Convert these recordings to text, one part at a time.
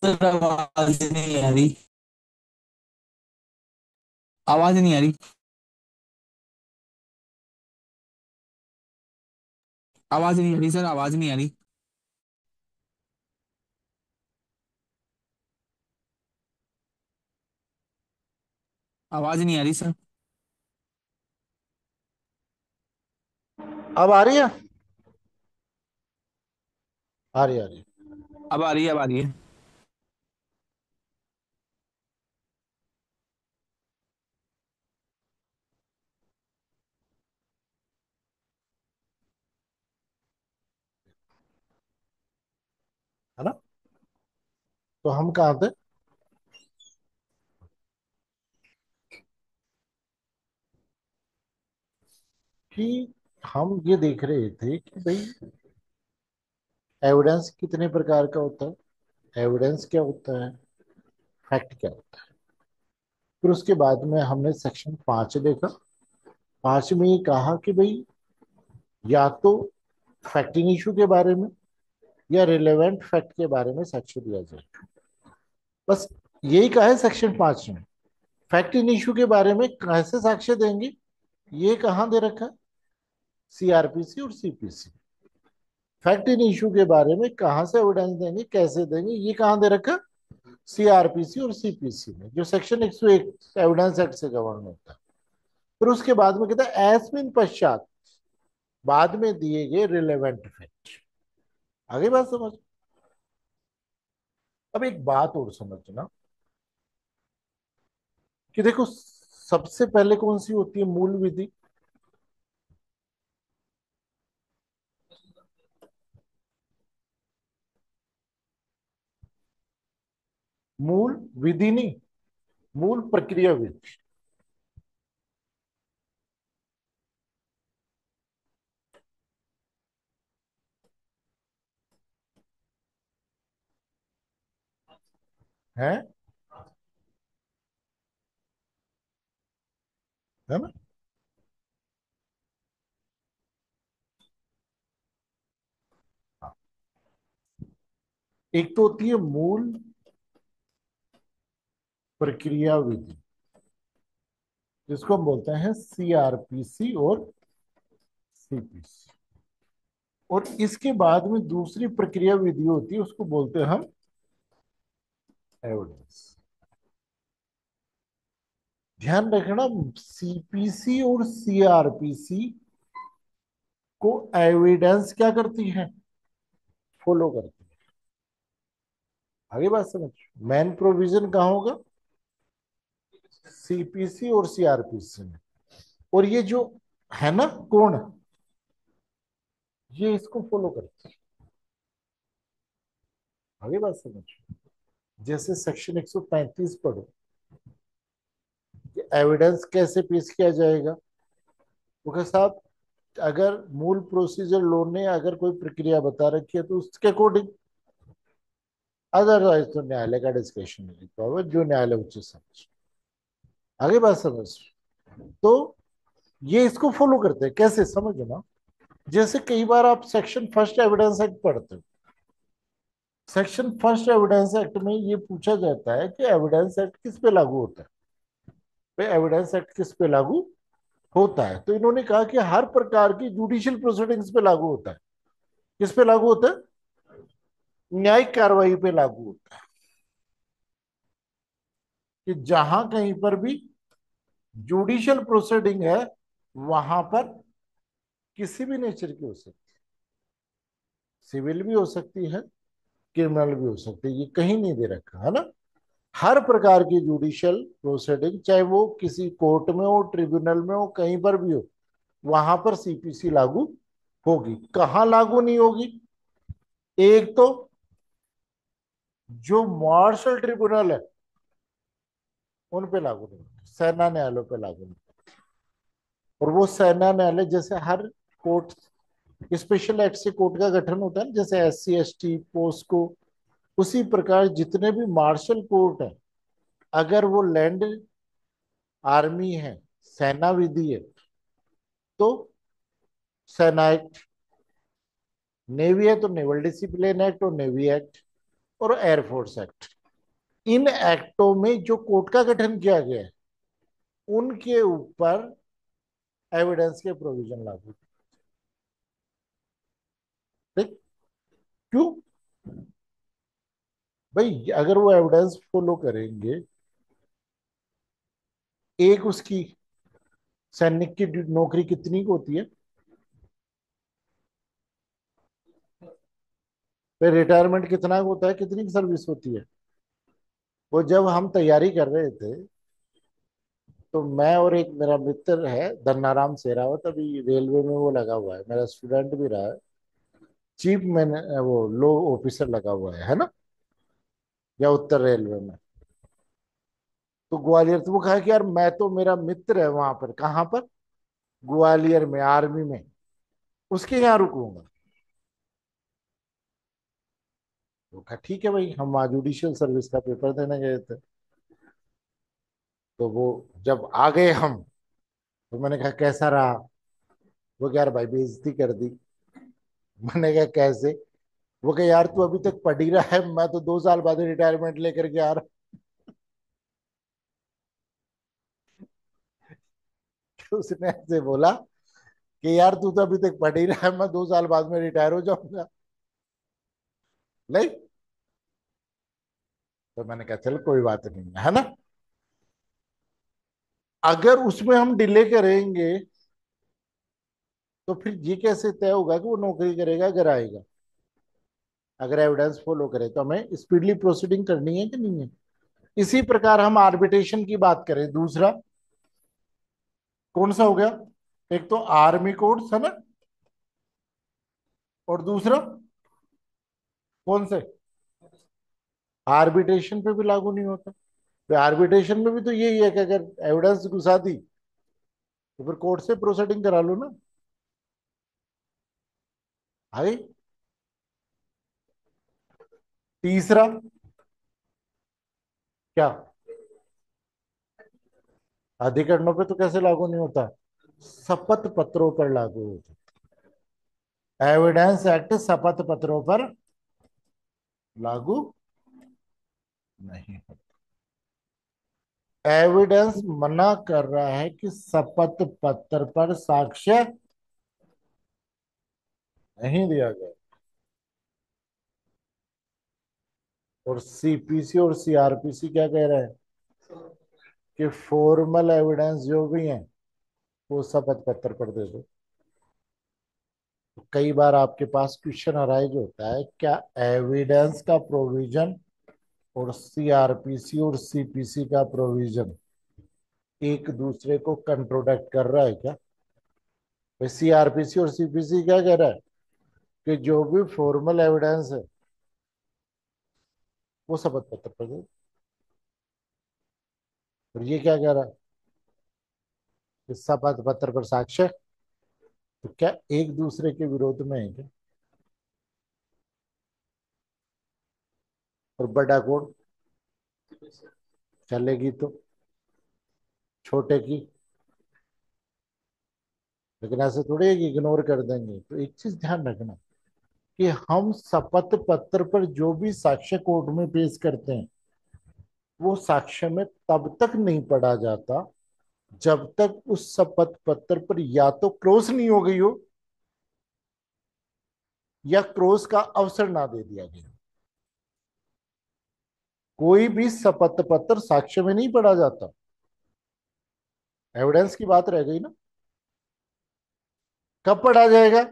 Sir आवाज नहीं आ रही। आवाज नहीं आ रही। आवाज नहीं आ रही सर, आवाज नहीं आ रही। आवाज नहीं आ रही सर। अब आ रही है। आ रही, आ रही। अब आ रही है, अब आ रही है। है ना। तो हम कहाँ थे कि हम ये देख रहे थे कि भाई एविडेंस कितने प्रकार का होता है, एविडेंस क्या होता है, फैक्ट क्या होता है। फिर उसके बाद में हमने सेक्शन 5 देखा। 5 में ये कहा कि भाई या तो फैक्टिंग इशू के बारे में या रिलेवेंट फैक्ट के बारे में साक्ष्य दिया जाए। बस यही कहा है सेक्शन 5 में। फैक्ट इन इशू के बारे में कैसे साक्ष्य देंगे, ये कहाँ दे रखा है, सीआरपीसी और सीपीसी। फैक्ट इन इशू के बारे में कहां से एविडेंस देंगे, कैसे देंगे, ये कहां दे रखा, सीआरपीसी और सीपीसी में, जो सेक्शन 101 एविडेंस एक्ट से गवर्न होता है। फिर उसके बाद में कहता है एसमिन पश्चात बाद में दिए गए रिलेवेंट फैक्ट। आगे बात समझ। अब एक बात और समझना कि देखो, सबसे पहले कौन सी होती है मूल विधि। मूल विधि नहीं, मूल प्रक्रिया विधि है। है ना। हाँ। एक तो होती है मूल प्रक्रिया विधि, जिसको हम बोलते हैं सीआरपीसी और सीपीसी। और इसके बाद में दूसरी प्रक्रिया विधि होती है, उसको बोलते हैं हम एविडेंस। ध्यान रखना, सीपीसी और सीआरपीसी को एविडेंस क्या करती है, फॉलो करती है। आगे बात समझ। मेन प्रोविजन कहाँ होगा, सीपीसी और सीआरपीसी में। और ये जो है ना कौन, ये इसको फॉलो करती है। आगे बात समझ। जैसे सेक्शन 135 पढ़ो कि एविडेंस कैसे पेश किया जाएगा। तो साहब, अगर मूल प्रोसीजर लॉ ने अगर कोई प्रक्रिया बता रखी है तो उसके अकॉर्डिंग, अदरवाइज तो न्यायालय का डिस्क्रिशनरी पावर, जो न्यायालय उचित समझ। आगे बात समझ। तो ये इसको फॉलो करते हैं, कैसे समझो ना। जैसे कई बार आप सेक्शन फर्स्ट एविडेंस एक्ट पढ़ते हो। सेक्शन फर्स्ट एविडेंस एक्ट में ये पूछा जाता है कि एविडेंस एक्ट किस पे लागू होता है। भाई एविडेंस एक्ट किस पे लागू होता है, तो इन्होंने कहा कि हर प्रकार की जुडिशियल प्रोसीडिंग्स पे लागू होता है। किस पे लागू होता है, न्यायिक कार्रवाई पे लागू होता है। कि जहां कहीं पर भी जुडिशियल प्रोसीडिंग है, वहां पर किसी भी नेचर की हो सकती है, सिविल भी हो सकती है, क्रिमिनल भी हो सकती है, ये कहीं नहीं दे रखा है ना। हर प्रकार की जुडिशियल प्रोसीडिंग, चाहे वो किसी कोर्ट में हो, ट्रिब्यूनल में हो, कहीं पर भी हो, वहां पर सीपीसी लागू होगी। कहां लागू नहीं होगी, एक तो जो मार्शल ट्रिब्यूनल है उन पे लागू नहीं होगी, सेना न्यायालयों पे लागू नहीं। और वो सेना न्यायालय जैसे हर कोर्ट, स्पेशल एक्ट से कोर्ट का गठन होता है ना, जैसे SC ST पोस्को, उसी प्रकार जितने भी मार्शल कोर्ट है, अगर वो लैंड आर्मी है, सेना विधि है, तो सेना एक्ट, नेवी है तो नेवल डिसिप्लिन एक्ट और नेवी एक्ट और एयरफोर्स एक्ट, इन एक्टों में जो कोर्ट का गठन किया गया है उनके ऊपर एविडेंस के प्रोविजन लागू। ठीक। क्यों? भाई अगर वो एविडेंस फॉलो करेंगे, एक उसकी सैनिक की नौकरी कितनी को होती है, फिर रिटायरमेंट कितना को होता है, कितनी की सर्विस होती है। वो जब हम तैयारी कर रहे थे तो मैं और एक मेरा मित्र है धन्नाराम सेरावत, अभी रेलवे में वो लगा हुआ है, मेरा स्टूडेंट भी रहा है, चीफ मैन वो लो ऑफिसर लगा हुआ है ना, या उत्तर रेलवे में। तो ग्वालियर, तो वो कहा कि यार मैं तो, मेरा मित्र है वहां पर, कहाँ पर, ग्वालियर में आर्मी में, उसके यहाँ रुकूंगा। तो कहा ठीक है भाई, हम वहाँ जुडिशियल सर्विस का पेपर देने गए थे। तो वो जब आ गए हम, तो मैंने कहा कैसा रहा। वो कहा यार भाई बेइज्जती कर दी। मैंने कहा कैसे। वो कहा यार तू अभी तक पढ़ ही रहा है, मैं तो 2 साल बाद रिटायरमेंट लेकर के आ रहा हूँ। उसने ऐसे बोला कि यार तू तो अभी तक पढ़ ही रहा है, मैं 2 साल बाद में रिटायर हो जाऊंगा। नहीं। तो मैंने कहा चल कोई बात नहीं है ना। अगर उसमें हम डिले करेंगे तो फिर ये कैसे तय होगा कि वो नौकरी करेगा अगर आएगा। अगर एविडेंस फॉलो करे तो हमें स्पीडली प्रोसीडिंग करनी है कि नहीं है। इसी प्रकार हम आर्बिट्रेशन की बात करें, दूसरा कौन सा हो गया, एक तो आर्मी कोड्स है ना, और दूसरा कौन से, आर्बिट्रेशन पे भी लागू नहीं होता। तो आर्बिट्रेशन में भी तो यही है कि अगर एविडेंस घुसा दी तो फिर कोर्ट से प्रोसीडिंग करा लो ना। भाई तीसरा क्या, अधिकरणों पे तो कैसे लागू नहीं होता, शपथ पत्रों पर लागू होता। एविडेंस एक्ट शपथ पत्रों पर लागू नहीं होता। एविडेंस मना कर रहा है कि शपथ पत्र पर साक्ष्य नहीं दिया गया। और सीपीसी और सीआरपीसी क्या कह रहे हैं कि फॉर्मल एविडेंस जो भी है वो शपथ पत्र पर दे दो। तो कई बार आपके पास क्वेश्चन अराइज होता है, क्या एविडेंस का प्रोविजन और सीआरपीसी और सीपीसी का प्रोविजन एक दूसरे को कंट्रोडक्ट कर रहा है क्या। सीआरपीसी और सीपीसी क्या कह रहा है कि जो भी फॉर्मल एविडेंस है वो शपथ पत्र पर दो। और ये क्या कह रहा है कि शपथ पत्र पर साक्ष्य, तो क्या एक दूसरे के विरोध में है क्या। और बड़ा कोड चलेगी तो छोटे की, लेकिन ऐसे थोड़ी है कि इग्नोर कर देंगे। तो एक चीज ध्यान रखना कि हम शपथ पत्र पर जो भी साक्ष्य कोर्ट में पेश करते हैं वो साक्ष्य में तब तक नहीं पढ़ा जाता जब तक उस शपथ पत्र पर या तो क्रॉस नहीं हो गई हो या क्रॉस का अवसर ना दे दिया गया। कोई भी शपथ पत्र साक्ष्य में नहीं पढ़ा जाता। एविडेंस की बात रह गई ना, कब पढ़ा जाएगा।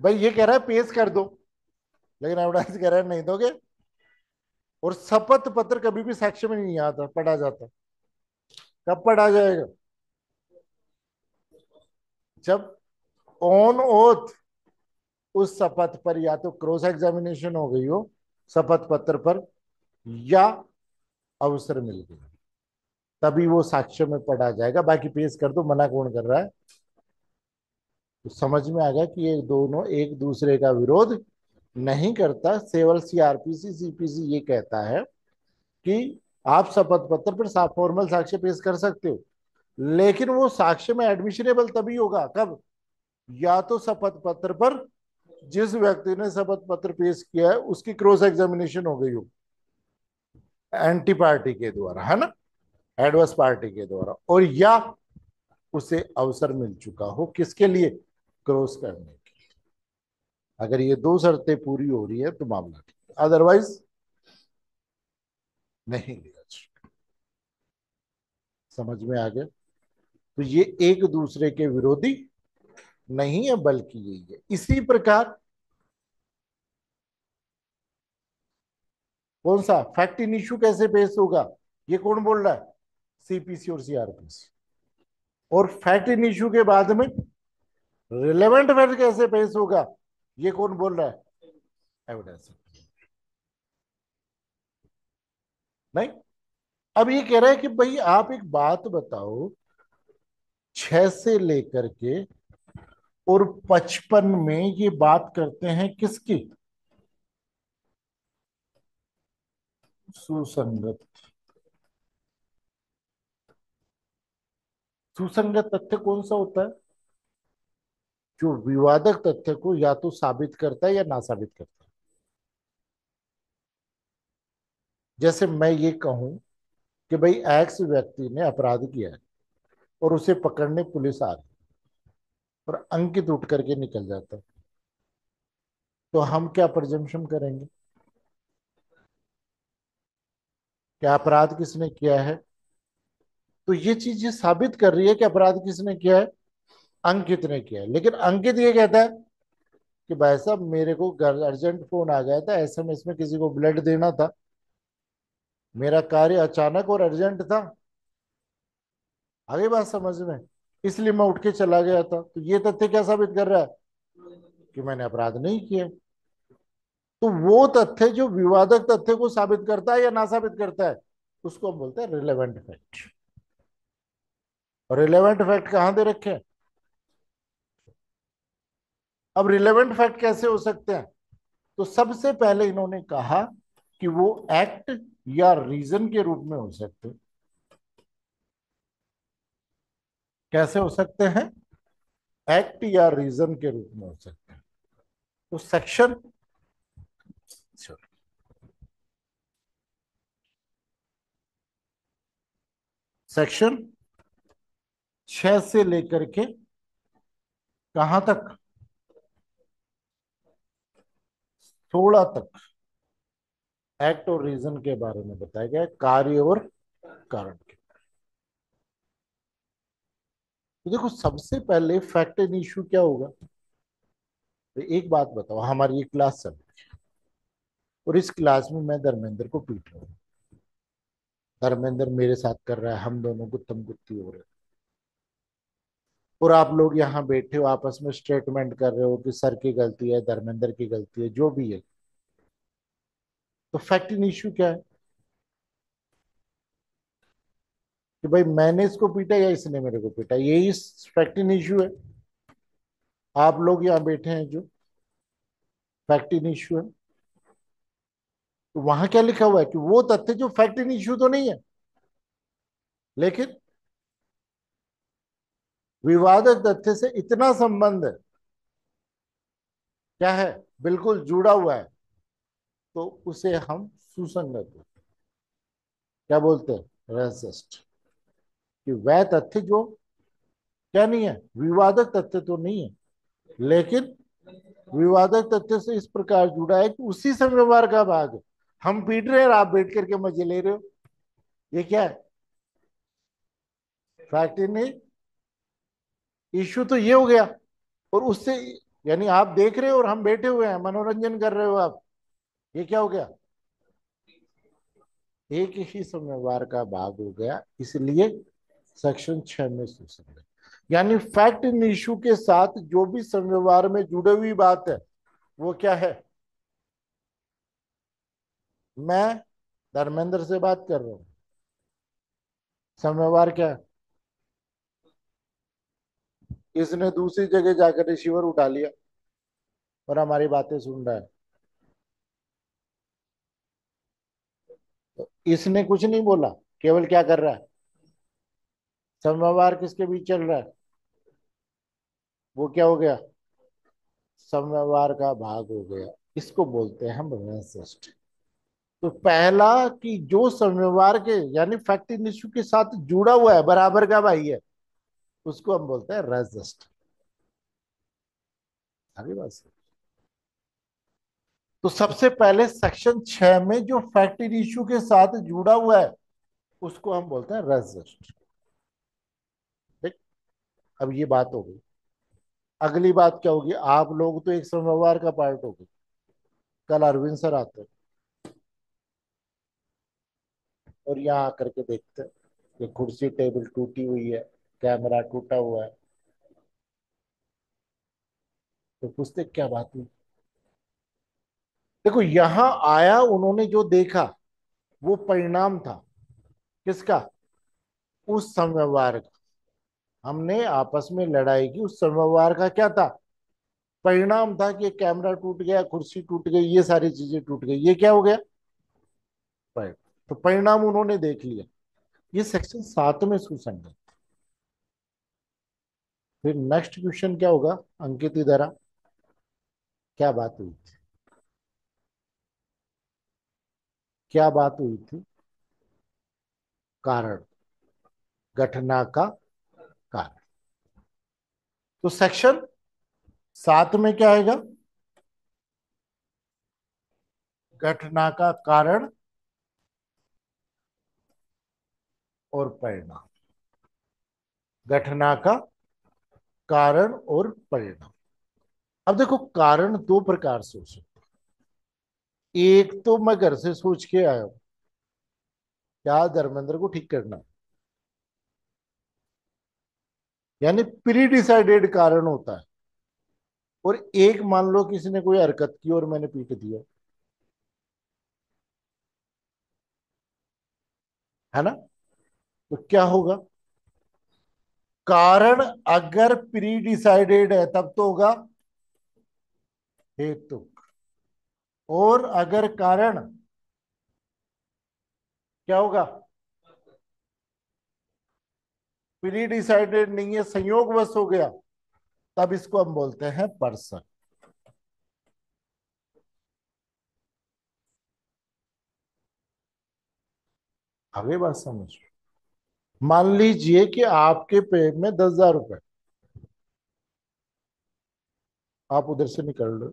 भाई ये कह रहा है पेश कर दो, लेकिन एविडेंस कह रहा है नहीं दोगे। और शपथ पत्र कभी भी साक्ष्य में नहीं आता, पढ़ा जाता। कब पढ़ा जाएगा, जब ऑन ओथ उस शपथ पर या तो क्रॉस एग्जामिनेशन हो गई हो शपथ पत्र पर, या अवसर मिल गया, तभी वो साक्ष्य में पढ़ा जाएगा। बाकी पेश कर दो, मना कौन कर रहा है। तो समझ में आ गया कि ये दोनों एक दूसरे का विरोध नहीं करता। केवल सीआरपीसी सीपीसी ये कहता है कि आप शपथ पत्र पर फॉर्मल साक्ष्य पेश कर सकते हो, लेकिन वो साक्ष्य में एडमिशनेबल तभी होगा कब, या तो शपथ पत्र पर जिस व्यक्ति ने शपथ पत्र पेश किया है उसकी क्रॉस एग्जामिनेशन हो गई हो। एंटी पार्टी के द्वारा, है ना, एडवर्स पार्टी के द्वारा, और या उसे अवसर मिल चुका हो किसके लिए, क्रॉस करने की। अगर ये दो शर्तें पूरी हो रही है तो मामला ठीक है, अदरवाइज नहीं लिया जाएगा। समझ में आ गया? तो ये एक दूसरे के विरोधी नहीं है, बल्कि यही है। इसी प्रकार कौन सा फैक्ट इन इश्यू कैसे पेश होगा, ये कौन बोल रहा है, सीपीसी और सीआरपीसी। और फैक्ट इन इश्यू के बाद में रिलेवेंट फैक्ट कैसे पेश होगा, ये कौन बोल रहा है, एविडेंस। नहीं, अब ये कह रहा है कि भाई आप एक बात बताओ, 6 से लेकर के और 55 में ये बात करते हैं किसकी, सुसंगत। सुसंगत तथ्य कौन सा होता है, जो विवादक तथ्य को या तो साबित करता है या ना साबित करता है। जैसे मैं ये कहूं कि भाई एक्स व्यक्ति ने अपराध किया है और उसे पकड़ने पुलिस आ रही, और अंकित उठ करके निकल जाता है, तो हम क्या प्रजम्पशन करेंगे, क्या अपराध किसने किया है। तो ये चीज ये साबित कर रही है कि अपराध किसने किया है, अंकित ने किया है। लेकिन अंकित ये कहता है कि भाई साहब मेरे को घर अर्जेंट फोन आ गया था, एसएमएस में किसी को ब्लड देना था, मेरा कार्य अचानक और अर्जेंट था। आगे बात समझ में, इसलिए मैं उठ के चला गया था। तो ये तथ्य क्या साबित कर रहा है कि मैंने अपराध नहीं किया। तो वो तथ्य जो विवादक तथ्य को साबित करता है या ना साबित करता है, उसको हम बोलते हैं रिलेवेंट फैक्ट। और रिलेवेंट फैक्ट कहां दे रखे हैं। अब रिलेवेंट फैक्ट कैसे हो सकते हैं, तो सबसे पहले इन्होंने कहा कि वो एक्ट या रीजन के रूप में हो सकते हैं। कैसे हो सकते हैं, एक्ट या रीजन के रूप में हो सकते हैं। तो सेक्शन 6 से लेकर के कहां तक, 16 तक एक्ट और रीजन के बारे में बताया गया है, कार्य और कारण के। तो देखो सबसे पहले फैक्ट एंड इश्यू क्या होगा। तो एक बात बताओ, हमारी ये क्लास चल रही है और इस क्लास में मैं धर्मेंद्र को पीट रहा हूँ, धर्मेंद्र मेरे साथ कर रहा है, हम दोनों गुत्तम गुत्ती हो रहे हैं, और आप लोग यहाँ बैठे हो आपस में स्टेटमेंट कर रहे हो कि सर की गलती है, धर्मेंद्र की गलती है, जो भी है। तो फैक्ट इन इश्यू क्या है कि भाई मैंने इसको पीटा या इसने मेरे को पीटा, यही फैक्ट इन इश्यू है। आप लोग यहाँ बैठे हैं जो फैक्ट इन इश्यू है, तो वहां क्या लिखा हुआ है कि वो तथ्य जो फैक्ट इन इश्यू तो नहीं है, लेकिन विवादक तथ्य से इतना संबंध है, क्या है, बिल्कुल जुड़ा हुआ है, तो उसे हम सुसंगत क्या बोलते हैं, रेसिस्ट। कि वह तथ्य जो क्या नहीं है, विवादक तथ्य तो नहीं है, लेकिन विवादक तथ्य से इस प्रकार जुड़ा है कि उसी से व्यवहार का भाग है। हम पीट रहे हैं और आप बैठ करके मजे ले रहे हो, ये क्या है, फैक्ट नहीं, इश्यू तो ये हो गया। और उससे यानी आप देख रहे हो और हम बैठे हुए हैं, मनोरंजन कर रहे हो आप, ये क्या हो गया, एक ही व्यवहार का भाग हो गया, इसलिए सेक्शन 6 में सुसंगत। यानी फैक्ट इन इश्यू के साथ जो भी संव्यवहार में जुड़ी हुई बात है वो क्या है, मैं धर्मेंद्र से बात कर रहा हूं, समव्यवहार क्या है, इसने दूसरी जगह जाकर रिसीवर उठा लिया और हमारी बातें सुन रहा है। तो इसने कुछ नहीं बोला, केवल क्या कर रहा है, समव्यवहार किसके बीच चल रहा है, वो क्या हो गया, समव्यवहार का भाग हो गया। इसको बोलते हैं हम रेसिस्ट। तो पहला कि जो समव्यवहार के यानी फैक्ट इन इश्यू के साथ जुड़ा हुआ है, बराबर का भाई है, उसको हम बोलते हैं रेजिस्टर। आगे बात समझ। तो सबसे पहले सेक्शन 6 में जो फैक्ट इन इश्यू के साथ जुड़ा हुआ है उसको हम बोलते हैं रेजिस्टर। ठीक। अब ये बात हो गई। अगली बात क्या होगी, आप लोग तो एक समव्यवहार का पार्ट हो गए, कल अरविंद सर आते हैं और यहाँ आकर के देखते हैं कि कुर्सी टेबल टूटी हुई है, कैमरा टूटा हुआ है, तो पूछते क्या बात हुई। देखो यहां आया, उन्होंने जो देखा वो परिणाम था किसका, उस समव्यवहार का। हमने आपस में लड़ाई की, उस समव्यवहार का क्या था, परिणाम था कि कैमरा टूट गया, कुर्सी टूट गई, ये सारी चीजें टूट गई, ये क्या हो गया, परिणाम। तो परिणाम उन्होंने देख लिया। ये सेक्शन 7 में सुसंगत। फिर नेक्स्ट क्वेश्चन क्या होगा, अंकित इधर आ, क्या बात हुई थी, क्या बात हुई थी, कारण, घटना का कारण। तो सेक्शन 7 में क्या आएगा, घटना का कारण और परिणाम। घटना का कारण और परिणाम। अब देखो कारण दो प्रकार से हो सकते हैं। एक तो मैं घर से सोच के आया हूं क्या धर्मेंद्र को ठीक करना है, यानी प्री डिसाइडेड कारण होता है। और एक मान लो किसी ने कोई हरकत की और मैंने पीट दिया, है ना, तो क्या होगा, कारण अगर प्री डिसाइडेड है तब तो होगा हेतु, और अगर कारण क्या होगा, प्री डिसाइडेड नहीं है, संयोगवश हो गया, तब इसको हम बोलते हैं पर्सन। आगे बात समझ। मान लीजिए कि आपके पेट में 10,000 रुपए, आप उधर से निकल रहे हो,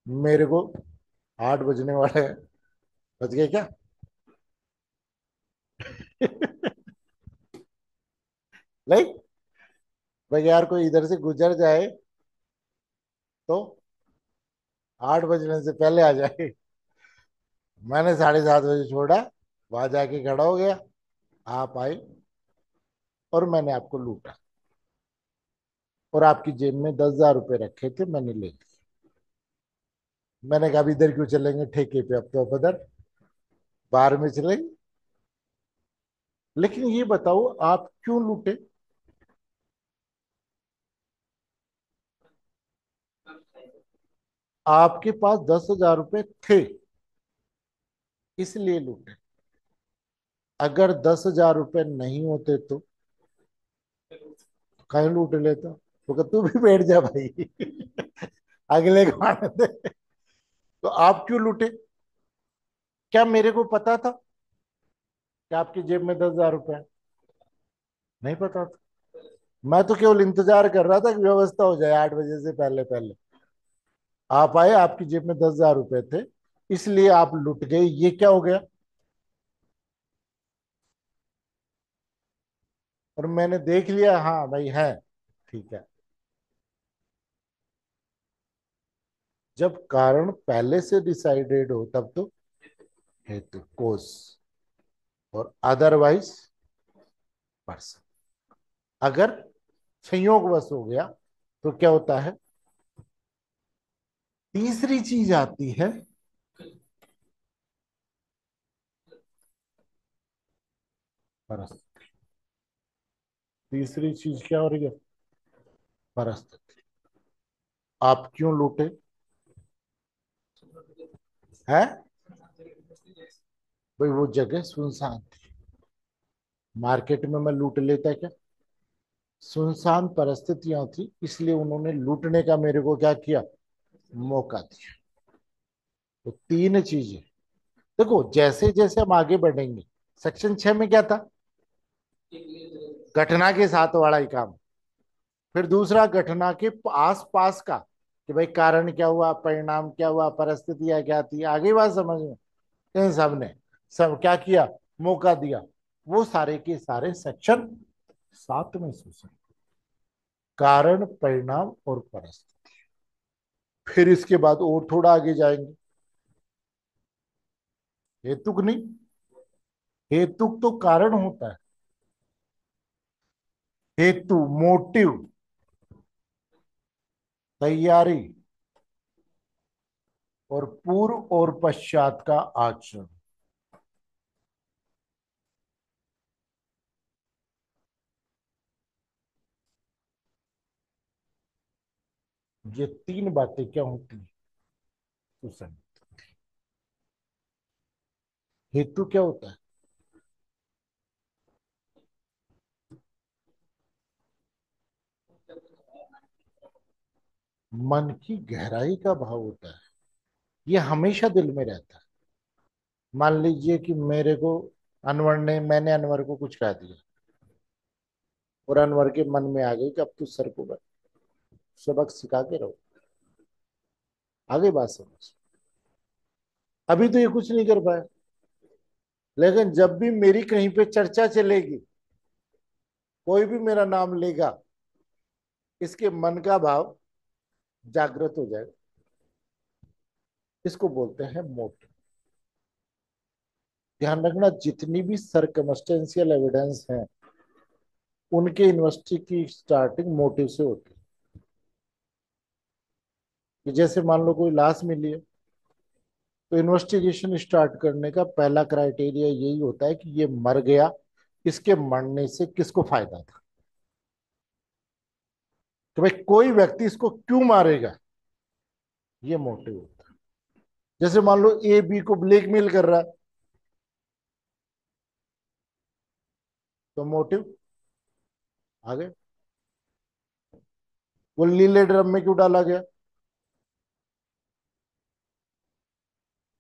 मेरे को 8 बजने वाले हैं, बच गए क्या नहीं, भाई यार कोई इधर से गुजर जाए तो 8 बजने से पहले आ जाए। मैंने 7:30 बजे छोड़ा, वहां जाके खड़ा हो गया, आप आए और मैंने आपको लूटा, और आपकी जेब में 10,000 रुपए रखे थे, मैंने ले लिए। मैंने कहा "अब इधर क्यों चलेंगे ठेके पे, अब तो आप उधर बाहर में चलेंगे"। लेकिन ये बताओ आप क्यों लूटे, आपके पास 10,000 रुपए थे इसलिए लूटे। अगर 10,000 रुपए नहीं होते तो कहीं लूट लेता, तो कहा, तू भी बैठ जा भाई अगले को आने दे। तो आप क्यों लूटे, क्या मेरे को पता था कि आपकी जेब में 10,000 रुपए है, नहीं पता था। मैं तो केवल इंतजार कर रहा था कि व्यवस्था हो जाए 8 बजे से पहले पहले। आप आए, आपकी जेब में 10,000 रुपए थे, इसलिए आप लुट गए, ये क्या हो गया, और मैंने देख लिया हाँ भाई है, ठीक है। जब कारण पहले से डिसाइडेड हो तब तो हेतु कोस, और अदरवाइज पर्सन। अगर संयोगवश हो गया तो क्या होता है, तीसरी चीज आती है परस्थिति। तीसरी चीज क्या हो रही है, परिस्थिति। आप क्यों लूटे, है भाई, वो जगह सुनसान थी, मार्केट में मैं लूट लेता क्या, सुनसान परिस्थितियां थी, इसलिए उन्होंने लूटने का मेरे को क्या किया, मौका दिया। तो तीन चीजें। देखो जैसे जैसे हम आगे बढ़ेंगे, सेक्शन 6 में क्या था? घटना के साथ वाला ही काम। फिर दूसरा घटना के आस पास का, कि भाई कारण क्या हुआ, परिणाम क्या हुआ, परिस्थितियां क्या थी, आगे बात समझ में। इन सब ने सब क्या किया? मौका दिया। वो सारे के सारे सेक्शन 7 में से कारण, परिणाम और परिस्थिति। फिर इसके बाद और थोड़ा आगे जाएंगे, हेतुक नहीं, हेतुक तो कारण होता है। हेतु मोटिव, तैयारी और पूर्व और पश्चात का आचरण। ये तीन बातें क्या होती है? सुसंगत। हेतु क्या होता है? मन की गहराई का भाव होता है। ये हमेशा दिल में रहता है। मान लीजिए कि मेरे को मैंने अनवर को कुछ कह दिया, और अनवर के मन में आ गई कि अब तू सर को सबक सिखा के रहो। आगे बात समझ। अभी तो ये कुछ नहीं कर पाया, लेकिन जब भी मेरी कहीं पे चर्चा चलेगी, कोई भी मेरा नाम लेगा, इसके मन का भाव जागृत हो जाएगा। इसको बोलते हैं मोटिव। ध्यान रखना, जितनी भी सरकमस्टेंशियल एविडेंस हैं, उनके यूनिवर्सिटी की स्टार्टिंग मोटिव से होती है। कि जैसे मान लो कोई लाश मिली है, तो इन्वेस्टिगेशन स्टार्ट करने का पहला क्राइटेरिया यही होता है कि ये मर गया, इसके मरने से किसको फायदा था। तो भाई कोई व्यक्ति इसको क्यों मारेगा, ये मोटिव होता है। जैसे मान लो ए बी को ब्लैकमेल कर रहा है, तो मोटिव आगे। वो नीले ड्रम में क्यों डाला गया?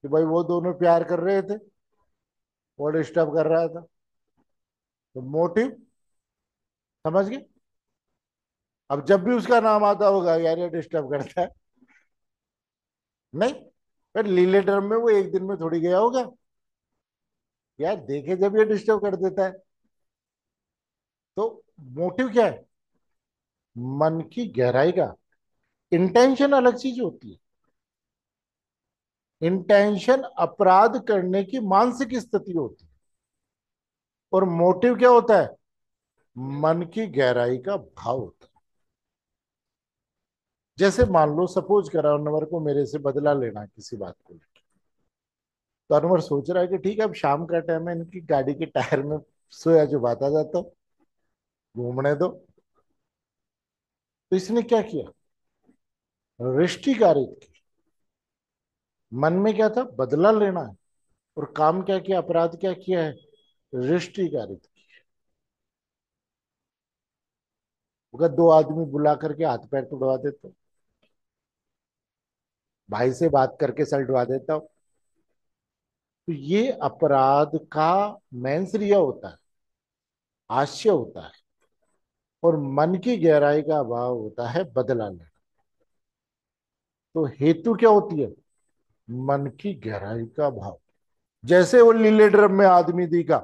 कि भाई वो दोनों प्यार कर रहे थे, वो डिस्टर्ब कर रहा था। तो मोटिव, समझ गए? अब जब भी उसका नाम आता होगा, यार ये डिस्टर्ब करता है, नहीं, पर नीले ड्रम में वो एक दिन में थोड़ी गया होगा, यार देखे जब ये डिस्टर्ब कर देता है। तो मोटिव क्या है? मन की गहराई का। इंटेंशन अलग चीज होती है। इंटेंशन अपराध करने की मानसिक स्थिति होती है, और मोटिव क्या होता है? मन की गहराई का भाव होता है। जैसे मान लो सपोज करा, अनवर को मेरे से बदला लेना है किसी बात को लेकर। तो अनवर सोच रहा है कि ठीक है, अब शाम का टाइम है, इनकी गाड़ी के टायर में सोया जुबाता जाता हूं, घूमने दो। तो इसने क्या किया? रिश्ती कारित की। मन में क्या था? बदला लेना है। और काम क्या किया? अपराध क्या किया है? रिश्ती कारित की। अगर दो आदमी बुला करके हाथ पैर तोड़वा देता हूँ, भाई से बात करके सलटवा देता हूँ, तो ये अपराध का मैंसरिया होता है, हास्य होता है। और मन की गहराई का भाव होता है बदला लेना। तो हेतु क्या होती है? मन की गहराई का भाव। जैसे वो नीले ड्रम में आदमी दिखा,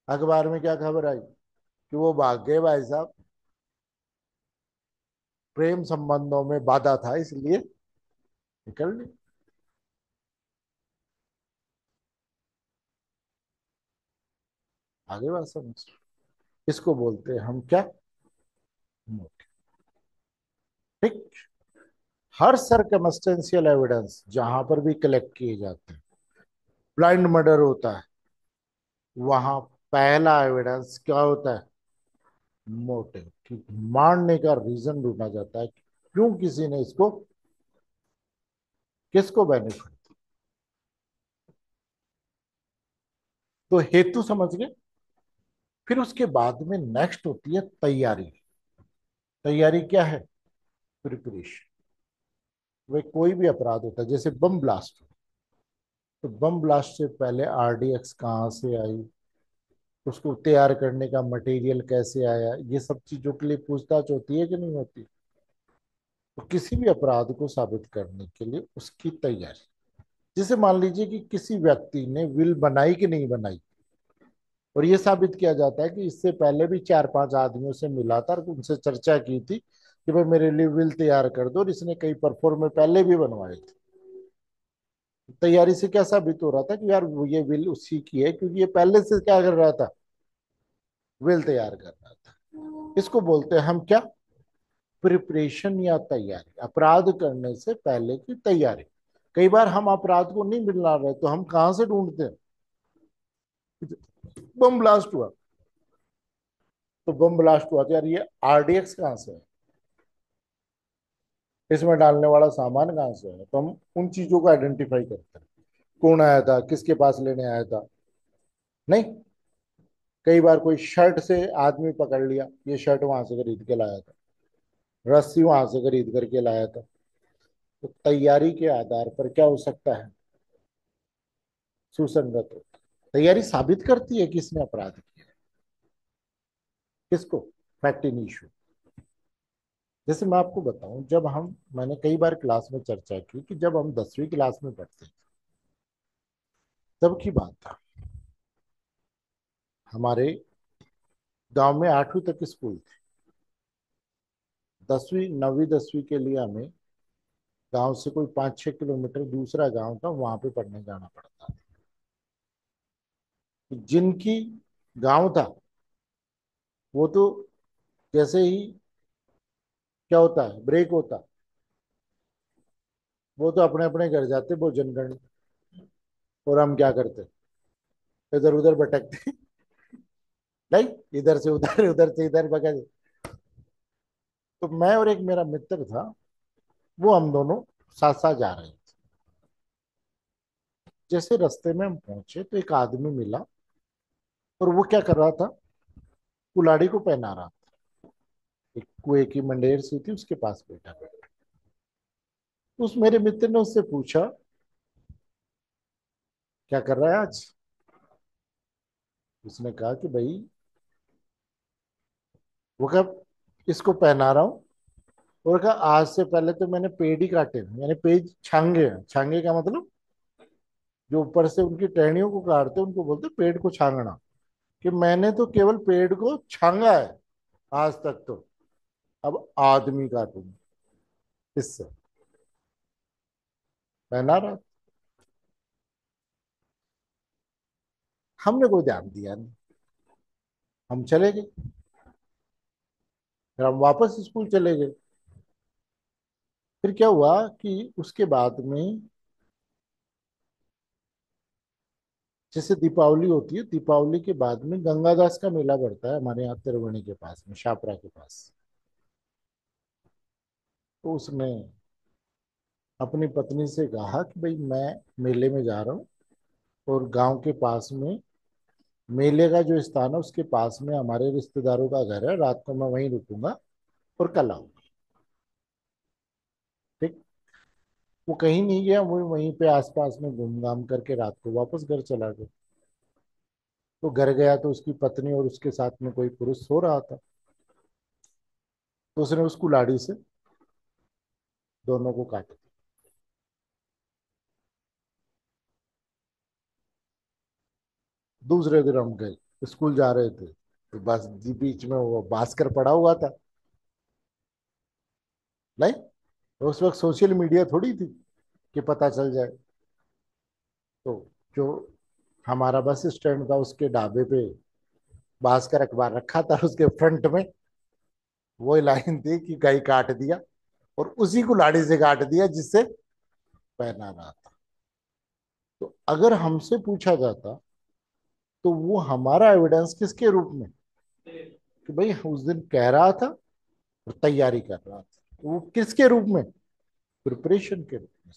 अखबार में क्या खबर आई कि वो भाग गए भाई साहब, प्रेम संबंधों में बाधा था इसलिए निकल गए। आगे बात समझ। इसको बोलते हैं हम क्या? मोटिव। ठीक। हर सरकमस्टेंशियल एविडेंस जहां पर भी कलेक्ट किए जाते हैं, ब्लाइंड मर्डर होता है, वहां पहला एविडेंस क्या होता है? मोटिव। कि मारने का रीजन ढूंढा जाता है, क्यों किसी ने इसको, किसको बेनिफिट। तो हेतु समझ गए। फिर उसके बाद में नेक्स्ट होती है तैयारी। तैयारी क्या है? प्रिपरेशन। वे कोई भी अपराध होता है, जैसे बम ब्लास्ट, तो बम ब्लास्ट से पहले आरडीएक्स कहाँ से आई, उसको तैयार करने का मटेरियल कैसे आया, ये सब चीजों के लिए पूछताछ होती है कि नहीं होती। तो किसी भी अपराध को साबित करने के लिए उसकी तैयारी, जैसे मान लीजिए कि किसी व्यक्ति ने विल बनाई कि नहीं बनाई, और ये साबित किया जाता है कि इससे पहले भी 4-5 आदमियों से मिला था और उनसे चर्चा की थी कि भाई मेरे लिए विल तैयार कर दो, और इसने कई परफॉर्म में पहले भी बनवाए थे। तैयारी से क्या साबित हो रहा था कि यार ये विल उसी की है, क्योंकि ये पहले से क्या कर रहा था, विल तैयार कर रहा था। इसको बोलते हैं हम क्या, प्रिपरेशन या तैयारी, अपराध करने से पहले की तैयारी। कई बार हम अपराध को नहीं मिलना रहे तो हम कहां से ढूंढते हैं, बम ब्लास्ट हुआ तो बम ब्लास्ट हुआ तो यार ये आरडीएक्स कहाँ से है, इसमें डालने वाला सामान कहाँ से है, तो हम उन चीजों को आइडेंटिफाई करते हैं। कौन आया था, किसके पास लेने आया था, नहीं। कई बार कोई शर्ट से आदमी पकड़ लिया, ये शर्ट वहां से खरीद के लाया था, रस्सी वहां से खरीद करके लाया था। तो तैयारी के आधार पर क्या हो सकता है, सुसंगत होता है। तैयारी साबित करती है कि इसने अपराध किया, किसको, फैक्ट इन इशू। जैसे मैं आपको बताऊं, जब हम, मैंने कई बार क्लास में चर्चा की कि जब हम 10वीं क्लास में पढ़ते थे, तब की बात था, हमारे गांव में 8वीं तक स्कूल थे। 10वीं 9वीं 10वीं के लिए हमें गांव से कोई 5-6 किलोमीटर दूसरा गांव था, वहां पे पढ़ने जाना पड़ता था। तो जिनकी गांव था, वो तो जैसे ही क्या होता है, ब्रेक होता, वो तो अपने अपने घर जाते भोजन करने, और हम क्या करते, इधर उधर भटकते, नहीं, इधर से उधर उधर से इधर भगा। तो मैं और एक मेरा मित्र था, वो हम दोनों साथ साथ जा रहे थे। जैसे रास्ते में हम पहुंचे तो एक आदमी मिला, और वो क्या कर रहा था, कुल्हाड़ी को पहना रहा था। एक कुएं की मंडेर सी थी, उसके पास बैठा बैठा। उस मेरे मित्र ने उससे पूछा, क्या कर रहा है आज। उसने कहा कि भाई, वो कब इसको पहना रहा हूँ, और कहा आज से पहले तो मैंने पेड़ ही काटे हैं, यानी पेड़ छांगे हैं। छांगे का मतलब, जो ऊपर से उनकी टहनियों को काटते हैं उनको बोलते हैं पेड़ को छांगना। कि मैंने तो केवल पेड़ को छांगा है आज तक, तो अब आदमी काटूंगा इससे, पहना रहा। हमने कोई ध्यान दिया नहीं, हम चले गए। फिर हम वापस स्कूल चले गए। फिर क्या हुआ कि उसके बाद में, जैसे दीपावली होती है, दीपावली के बाद में गंगादास का मेला पड़ता है हमारे यहाँ तिरवनी के पास में, शापरा के पास। तो उसने अपनी पत्नी से कहा कि भाई मैं मेले में जा रहा हूँ, और गांव के पास में मेले का जो स्थान है उसके पास में हमारे रिश्तेदारों का घर है, रात को मैं वहीं रुकूंगा और कल आऊंगा। ठीक। वो कहीं नहीं गया, वो वहीं पे आसपास में घूम घाम करके रात को वापस घर चला गया। तो घर गया तो उसकी पत्नी और उसके साथ में कोई पुरुष सो रहा था। तो उसने उस कुल्हाड़ी से दोनों को काट दिया। दूसरे दिन हम गए, स्कूल जा रहे थे, तो बस बीच में वो भास्कर पड़ा हुआ था। नहीं, तो उस वक्त सोशल मीडिया थोड़ी थी कि पता चल जाए। तो जो हमारा बस स्टैंड था, उसके ढाबे पे भास्कर अखबार रखा था, उसके फ्रंट में वो लाइन थी कि कहीं काट दिया, और उसी को लाड़ी से काट दिया जिससे पहना रहा था। तो अगर हमसे पूछा जाता, तो वो हमारा एविडेंस किसके रूप में, कि भाई उस दिन कह रहा था और तैयारी कर रहा था, वो किसके रूप में, प्रिपरेशन के रूप में।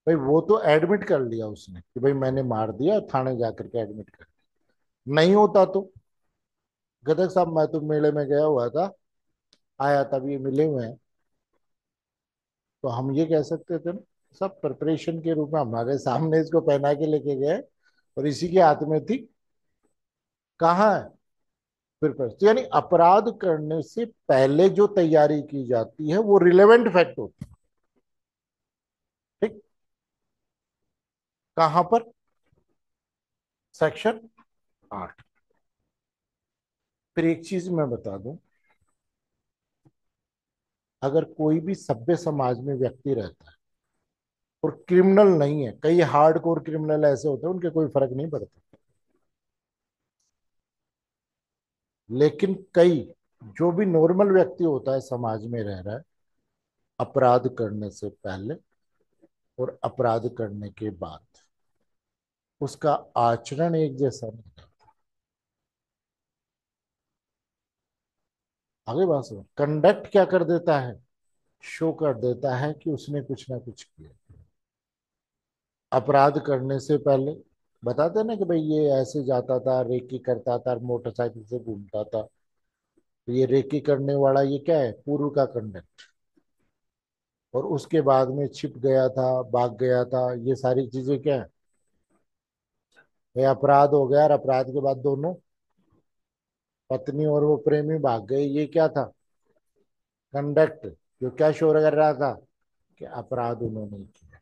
भाई वो तो एडमिट कर लिया उसने कि भाई मैंने मार दिया, थाने जाकर के एडमिट कर दिया। नहीं होता तो, गदक साहब मैं तो मेले में गया हुआ था, आया तब ये मिले हुए हैं, तो हम ये कह सकते थे ना सब प्रिपरेशन के रूप में हमारे सामने इसको पहना के लेके गए और इसी के हाथ में थी। कहाँ है प्रिपरेशन? तो यानी अपराध करने से पहले जो तैयारी की जाती है वो रिलेवेंट फैक्ट होती है। ठीक। कहां पर? सेक्शन 8। फिर एक चीज मैं बता दूं, अगर कोई भी सभ्य समाज में व्यक्ति रहता है और क्रिमिनल नहीं है, कई हार्डकोर क्रिमिनल ऐसे होते हैं उनके कोई फर्क नहीं पड़ता, लेकिन कई जो भी नॉर्मल व्यक्ति होता है समाज में रह रहा है, अपराध करने से पहले और अपराध करने के बाद उसका आचरण एक जैसा नहीं है। आगे बात सुनो, कंडक्ट क्या कर देता है? शो कर देता है कि उसने कुछ ना कुछ किया। अपराध करने से पहले बताते ना कि भाई ये ऐसे जाता था, रेकी करता था, मोटरसाइकिल से घूमता था। तो ये रेकी करने वाला ये क्या है? पूर्व का कंडक्ट। और उसके बाद में छिप गया था, भाग गया था, ये सारी चीजें क्या है? ये अपराध हो गया। और अपराध के बाद दोनों पत्नी और वो प्रेमी भाग गए, ये क्या था? कंडक्ट। जो क्या शो कर रहा था कि अपराध उन्होंने किया।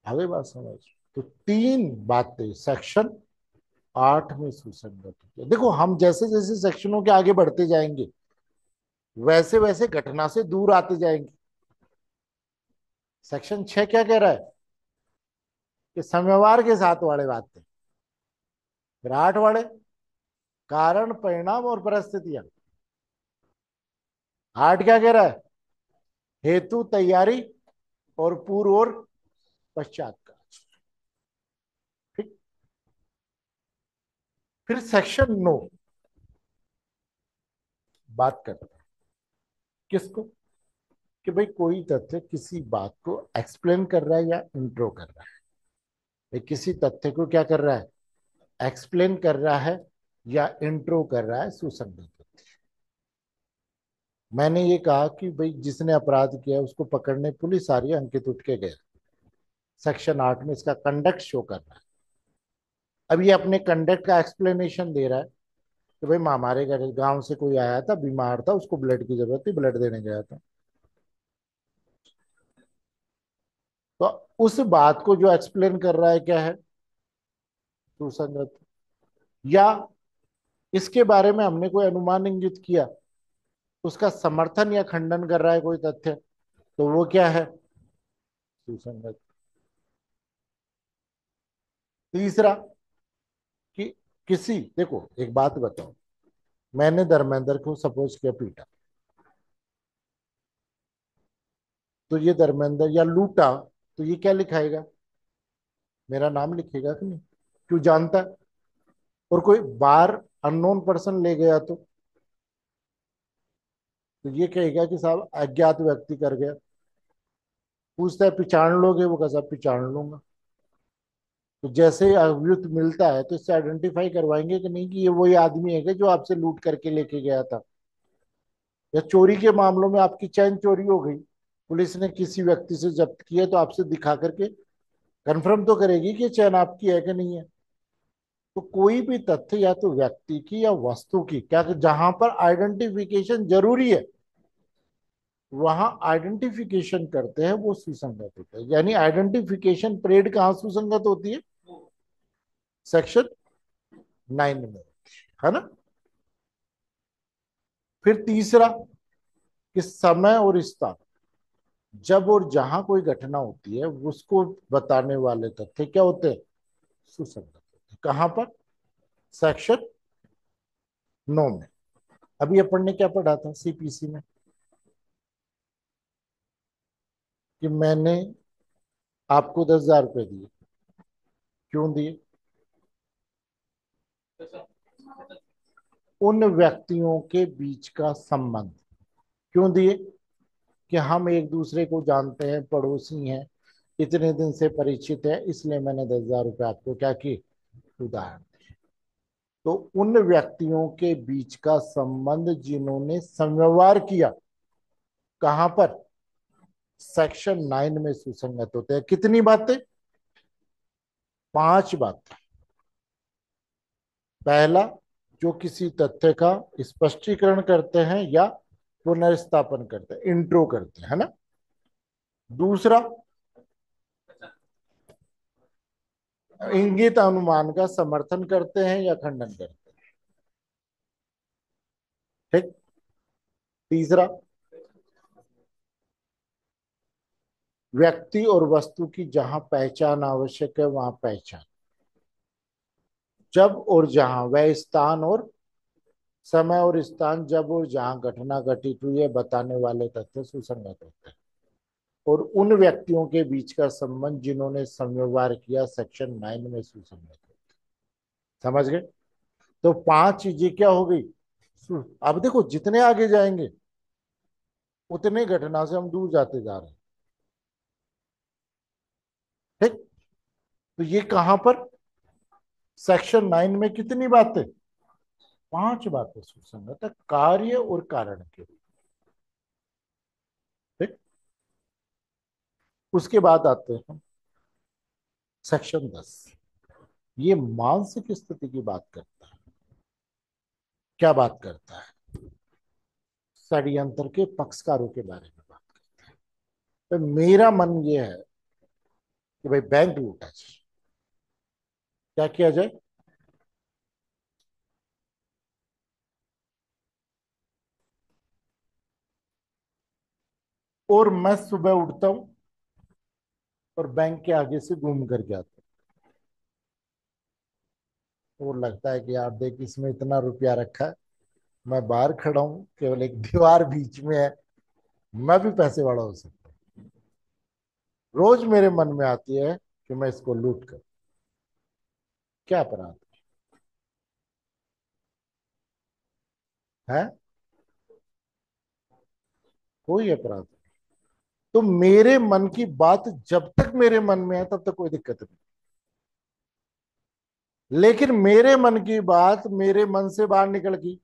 आगे बात समझ। तो तीन बातें सेक्शन 8 में सुसंगत होती है। देखो, हम जैसे जैसे सेक्शनों के आगे बढ़ते जाएंगे वैसे वैसे घटना से दूर आते जाएंगे। सेक्शन 6 क्या कह रहा है? कि समव्यवहार के साथ वाले बातें। फिर 8 वाले कारण परिणाम और परिस्थितियां। 8 क्या कह रहा है? हेतु, तैयारी और पूर्व और पश्चात का। ठीक। फिर सेक्शन 9 बात करते हैं किसको? कि भाई कोई तथ्य किसी बात को एक्सप्लेन कर रहा है या इंट्रो कर रहा है। भाई किसी तथ्य को क्या कर रहा है? एक्सप्लेन कर रहा है या इंट्रो कर रहा है, सुसंगत तथ्य। मैंने ये कहा कि भाई जिसने अपराध किया उसको पकड़ने पुलिस आ रही है, अंकित उठ के गया। सेक्शन 8 में इसका कंडक्ट शो कर रहा है। अब ये अपने कंडक्ट का एक्सप्लेनेशन दे रहा है कि भाई हमारे घर गांव से कोई आया था, बीमार था, उसको ब्लड की जरूरत थी, ब्लड देने गया था। तो उस बात को जो एक्सप्लेन कर रहा है क्या है? सुसंगत। या इसके बारे में हमने कोई अनुमान इंगित किया, उसका समर्थन या खंडन कर रहा है कोई तथ्य, तो वो क्या है? सुसंगत। तीसरा, कि किसी, देखो एक बात बताओ, मैंने धर्मेंद्र को सपोज किया पीटा, तो ये धर्मेंद्र या लूटा, तो ये क्या लिखाएगा? मेरा नाम लिखेगा कि नहीं? क्यों? जानता है। और कोई बाहर अननोन पर्सन ले गया तो ये कहेगा कि साहब अज्ञात व्यक्ति कर गया। पूछता है पहचान लोगे? वो कहा साहब पहचान लूंगा। तो जैसे ही अभियुक्त मिलता है तो इससे आइडेंटिफाई करवाएंगे कि नहीं कि ये वही आदमी है कि जो आपसे लूट करके लेके गया था। या चोरी के मामलों में आपकी चैन चोरी हो गई, पुलिस ने किसी व्यक्ति से जब्त किया, तो आपसे दिखा करके कंफर्म तो करेगी कि चैन आपकी है कि नहीं है। तो कोई भी तथ्य या तो व्यक्ति की या वस्तु की, क्या जहां पर आइडेंटिफिकेशन जरूरी है वहां आइडेंटिफिकेशन करते हैं, वो सुसंगत होता है। यानी आइडेंटिफिकेशन परेड कहाँ सुसंगत होती है? सेक्शन 9 में, है ना। फिर तीसरा, कि समय और स्थान, जब और जहां कोई घटना होती है उसको बताने वाले तथ्य क्या होते हैं? सुसंगत होते हैं। कहां पर? सेक्शन 9 में। अभी अपन ने क्या पढ़ा था सीपीसी में? कि मैंने आपको 10,000 रुपए दिए। क्यों दिए? उन व्यक्तियों के बीच का संबंध। क्यों दिए? कि हम एक दूसरे को जानते हैं, पड़ोसी हैं, इतने दिन से परिचित है, इसलिए मैंने 10,000 रुपये आपको क्या की? उदाहरण। तो उन व्यक्तियों के बीच का संबंध जिन्होंने समव्यवहार किया, कहां पर? सेक्शन 9 में सुसंगत होते हैं। कितनी बातें? 5 बातें। पहला, जो किसी तथ्य का स्पष्टीकरण करते हैं या पुनर्स्थापन करते हैं, इंट्रो करते हैं, है ना। दूसरा, इंगित अनुमान का समर्थन करते हैं या खंडन करते हैं। ठीक। तीसरा, व्यक्ति और वस्तु की जहां पहचान आवश्यक है वहां पहचान, जब और जहां, वह स्थान और समय और स्थान, जब और जहां घटना घटित हुई है बताने वाले तथ्य सुसंगत होते हैं। और उन व्यक्तियों के बीच का संबंध जिन्होंने संव्यवहार किया सेक्शन 9 में सुसंगत होते हैं। समझ गए? तो 5 चीजें क्या हो गई। अब देखो, जितने आगे जाएंगे उतने घटना से हम दूर जाते जा रहे हैं। ठीक। तो ये कहां पर, सेक्शन 9 में कितनी बातें? 5 बातें सुसंगत है कार्य और कारण के। ठीक। उसके बाद आते हैं सेक्शन 10। ये मानसिक स्थिति की बात करता है। क्या बात करता है? षड्यंत्र के पक्षकारों के बारे में बात करता है। तो मेरा मन ये है कि भाई बैंक लूटा जाए। क्या किया जाए? और मैं सुबह उठता हूं और बैंक के आगे से घूम करके आता हूं, और लगता है कि यार देख, इसमें इतना रुपया रखा है, मैं बाहर खड़ा हूं, केवल एक दीवार बीच में है, मैं भी पैसे वाला हो सकता हूँ। रोज मेरे मन में आती है कि मैं इसको लूट कर। क्या अपराध है? कोई अपराध नहीं। तो मेरे मन की बात जब तक मेरे मन में है तब तक कोई दिक्कत नहीं। लेकिन मेरे मन की बात मेरे मन से बाहर निकल गई,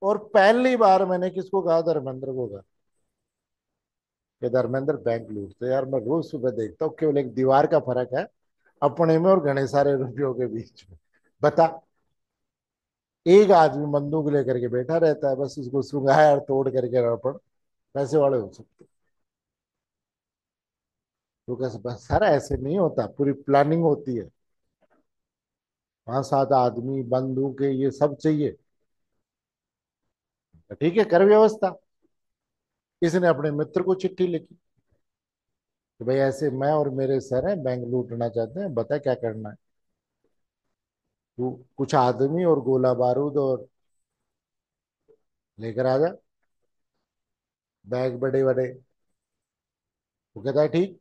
और पहली बार मैंने किसको कहा? धर्मेंद्र को कहा कि धर्मेंद्र बैंक लूटते यार, मैं रोज सुबह देखता हूँ, केवल एक दीवार का फर्क है अपने में और घने सारे रुपयों के बीच में। बता, एक आदमी बंदूक लेकर के बैठा रहता है, बस उसको सुंघाया और तोड़ करके रपड़, पैसे वाले हो सकते। तो कैसे? बस सारा ऐसे नहीं होता, पूरी प्लानिंग होती है। 5-7 आदमी, बंदूक है, ये सब चाहिए। तो ठीक है, कर व्यवस्था। इसने अपने मित्र को चिट्ठी लिखी कि भाई ऐसे मैं और मेरे सर हैं, बैंक लूटना चाहते हैं, बता क्या करना है। तू कुछ आदमी और गोला बारूद और लेकर आ जा, बैग बड़े बड़े। वो कहता है ठीक।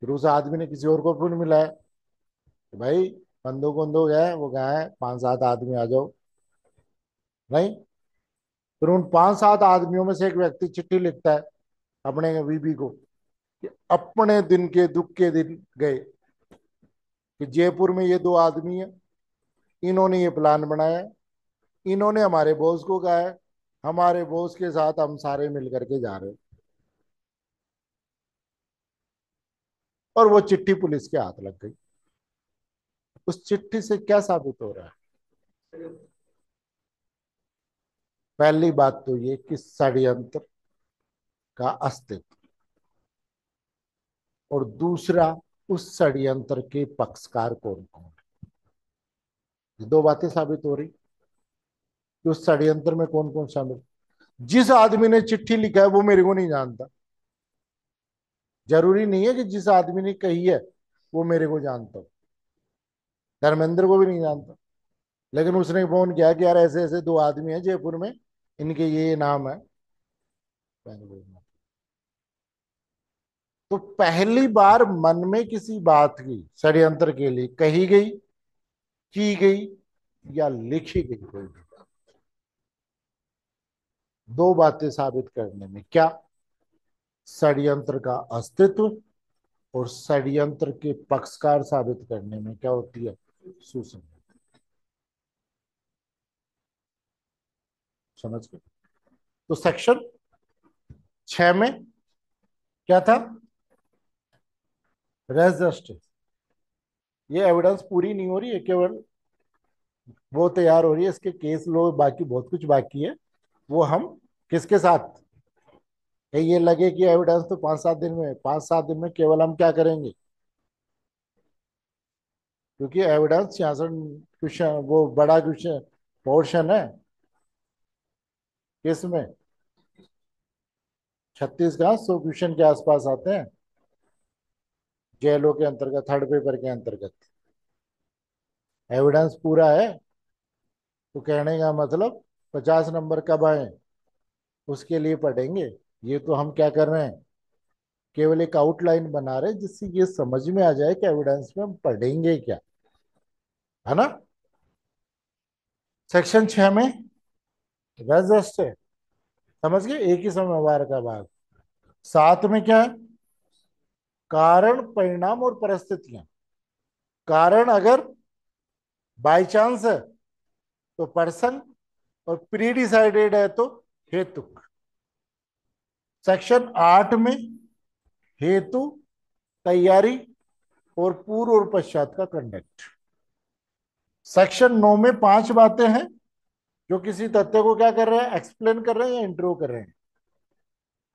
फिर उस आदमी ने किसी और को फोन मिलाया कि भाई बंदूक बंदूक है, वो कहा है 5-7 आदमी आ जाओ। नहीं। फिर उन 5-7 आदमियों में से एक व्यक्ति चिट्ठी लिखता है अपने बीबी को कि अपने दिन के दुख के दिन गए कि जयपुर में ये 2 आदमी है, इन्होंने ये प्लान बनाया है, इन्होंने हमारे बॉस को कहा है, हमारे बॉस के साथ हम सारे मिल करके जा रहे हैं। और वो चिट्ठी पुलिस के हाथ लग गई। उस चिट्ठी से क्या साबित हो रहा है? पहली बात तो ये कि षड्यंत्र का अस्तित्व, और दूसरा, उस षड्यंत्र के पक्षकार कौन कौन है। ये 2 बातें साबित हो रही कि उस षड्यंत्र में कौन कौन शामिल। जिस आदमी ने चिट्ठी लिखा है वो मेरे को नहीं जानता। जरूरी नहीं है कि जिस आदमी ने कही है वो मेरे को जानता हो। धर्मेंद्र को भी नहीं जानता, लेकिन उसने फोन किया कि यार ऐसे ऐसे 2 आदमी हैं जयपुर में, इनके ये नाम है। तो पहली बार मन में किसी बात की षड्यंत्र के लिए कही गई, की गई या लिखी गई कोई भी बात, 2 बातें साबित करने में, क्या? षड्यंत्र का अस्तित्व, और षड्यंत्र के पक्षकार साबित करने में क्या होती है? सुसंगति। समझ गए? तो सेक्शन 6 में क्या था? Race justice. ये एविडेंस पूरी नहीं हो रही है, केवल वो तैयार हो रही है, इसके केस लो, बाकी बहुत कुछ बाकी है। वो हम किसके साथ, ये लगे कि एविडेंस तो 5-7 दिन में, 5-7 दिन में केवल हम क्या करेंगे, क्योंकि एविडेंस यहाँ से क्वेश्चन, वो बड़ा क्वेश्चन पोर्शन है किसमें, 36 का 100 क्वेश्चन के आसपास आते हैं जेएलओ के अंतर्गत, थर्ड पेपर के अंतर्गत। एविडेंस पूरा है तो कहने का मतलब 50 नंबर कब आए उसके लिए पढ़ेंगे। ये तो हम क्या कर रहे हैं, केवल एक आउटलाइन बना रहे हैं जिससे ये समझ में आ जाए कि एविडेंस में हम पढ़ेंगे क्या, है ना। सेक्शन 6 में रजिस्ट है, समझ गए, एक ही समवार का भाग। 7 में क्या है, कारण परिणाम और परिस्थितियां। कारण अगर बाय चांस है तो पर्सन, और प्री डिसाइडेड है तो हेतुक। सेक्शन 8 में हेतु, तैयारी और पूर्व और पश्चात का कंडक्ट। सेक्शन 9 में 5 बातें हैं जो किसी तथ्य को क्या कर रहे हैं, एक्सप्लेन कर रहे हैं या इंट्रो कर रहे हैं,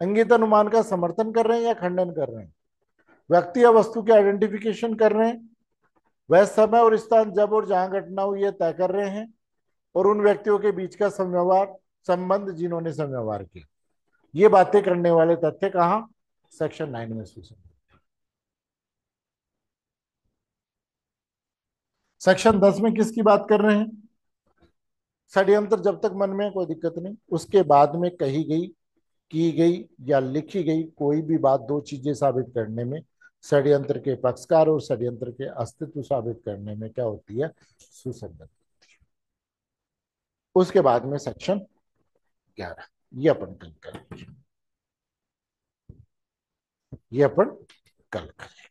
इंगित अनुमान का समर्थन कर रहे हैं या खंडन कर रहे हैं, व्यक्ति या वस्तु के आइडेंटिफिकेशन कर रहे हैं, वह समय और स्थान जब और जहां घटना हुई है तय कर रहे हैं, और उन व्यक्तियों के बीच का समव्यवहार संबंध जिन्होंने समव्यवहार किया। ये बातें करने वाले तथ्य कहां, सेक्शन 9 में सूचित। सेक्शन 10 में किसकी बात कर रहे हैं, षड्यंत्र। जब तक मन में कोई दिक्कत नहीं, उसके बाद में कही गई, की गई या लिखी गई कोई भी बात दो चीजें साबित करने में षड्यंत्र के पक्षकार और षड्यंत्र के अस्तित्व साबित करने में क्या होती है, सुसंगत। उसके बाद में सेक्शन 11, ये अपन कल करेंगे, ये अपन कल करेंगे।